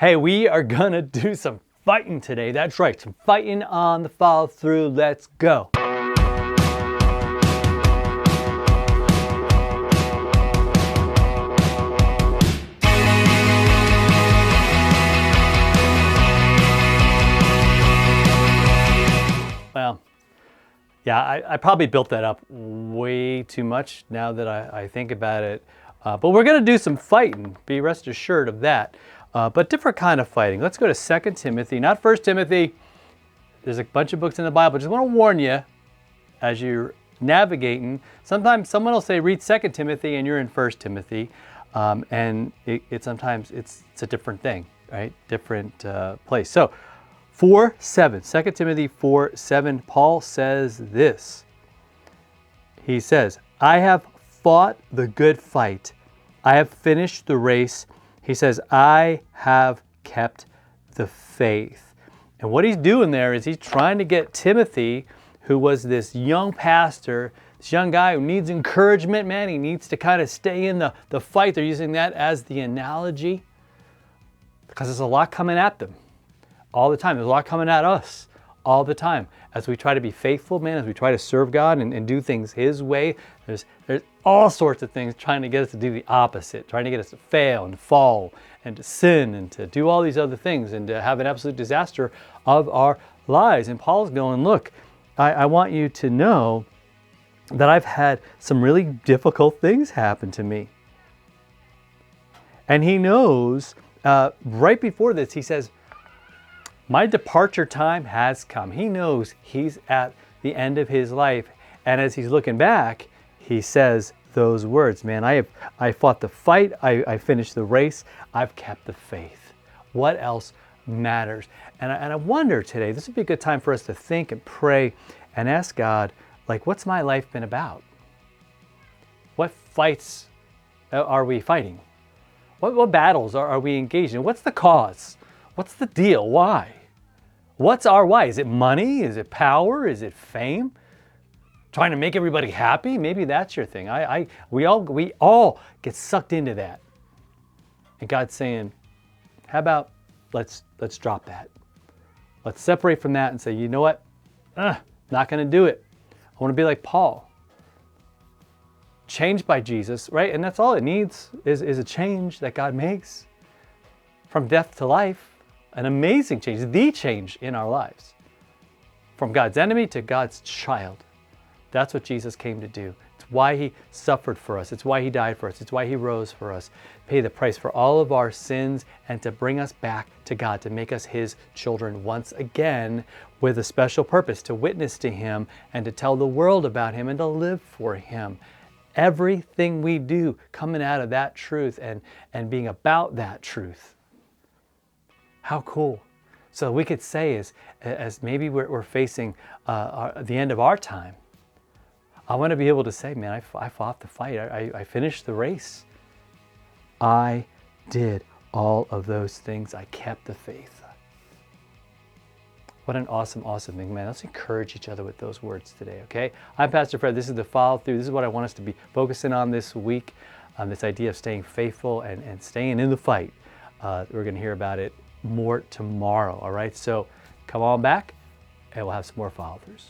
Hey, we are gonna do some fighting today. That's right, some fighting on the follow through. Let's go. Well, yeah, I probably built that up way too much now that I think about it. But we're going to do some fighting. Be rest assured of that. But different kind of fighting. Let's go to 2 Timothy, not 1 Timothy. There's a bunch of books in the Bible. Just want to warn you as you're navigating. Sometimes someone will say read 2 Timothy and you're in 1 Timothy. And sometimes it's a different thing, right? Different place. So 4:7, 2 Timothy 4:7, Paul says this. He says, I have fought the good fight. I have finished the race. He says, I have kept the faith. And what he's doing there is he's trying to get Timothy, who was this young pastor, this young guy who needs encouragement, man. He needs to kind of stay in the fight. They're using that as the analogy because there's a lot coming at them all the time. There's a lot coming at us all the time as we try to be faithful, man, as we try to serve God and do things His way. There's all sorts of things trying to get us to do the opposite, trying to get us to fail and to fall and to sin and to do all these other things and to have an absolute disaster of our lives. And Paul's going, look, I want you to know that I've had some really difficult things happen to me. And he knows right before this, he says, my departure time has come. He knows he's at the end of his life. And as he's looking back, he says those words, man, I fought the fight. I finished the race. I've kept the faith. What else matters? And I wonder today, this would be a good time for us to think and pray and ask God, like, what's my life been about? What fights are we fighting? What battles are we engaged in? What's the cause? What's the deal? Why? What's our why? Is it money? Is it power? Is it fame? Trying to make everybody happy? Maybe that's your thing. We all get sucked into that. And God's saying, how about let's drop that. Let's separate from that and say, you know what? Not going to do it. I want to be like Paul. Changed by Jesus, right? And that's all it needs is a change that God makes from death to life. An amazing change, the change in our lives. From God's enemy to God's child. That's what Jesus came to do. It's why He suffered for us. It's why He died for us. It's why He rose for us. Pay the price for all of our sins and to bring us back to God, to make us His children once again with a special purpose, to witness to Him and to tell the world about Him and to live for Him. Everything we do coming out of that truth and being about that truth. How cool. So we could say as maybe we're facing the end of our time, I want to be able to say, man, I fought the fight. I finished the race. I did all of those things. I kept the faith. What an awesome, awesome thing, man. Let's encourage each other with those words today, okay? I'm Pastor Fred. This is the follow through. This is what I want us to be focusing on this week, this idea of staying faithful and staying in the fight. We're going to hear about it more tomorrow, all right? So come on back and we'll have some more follow-throughs.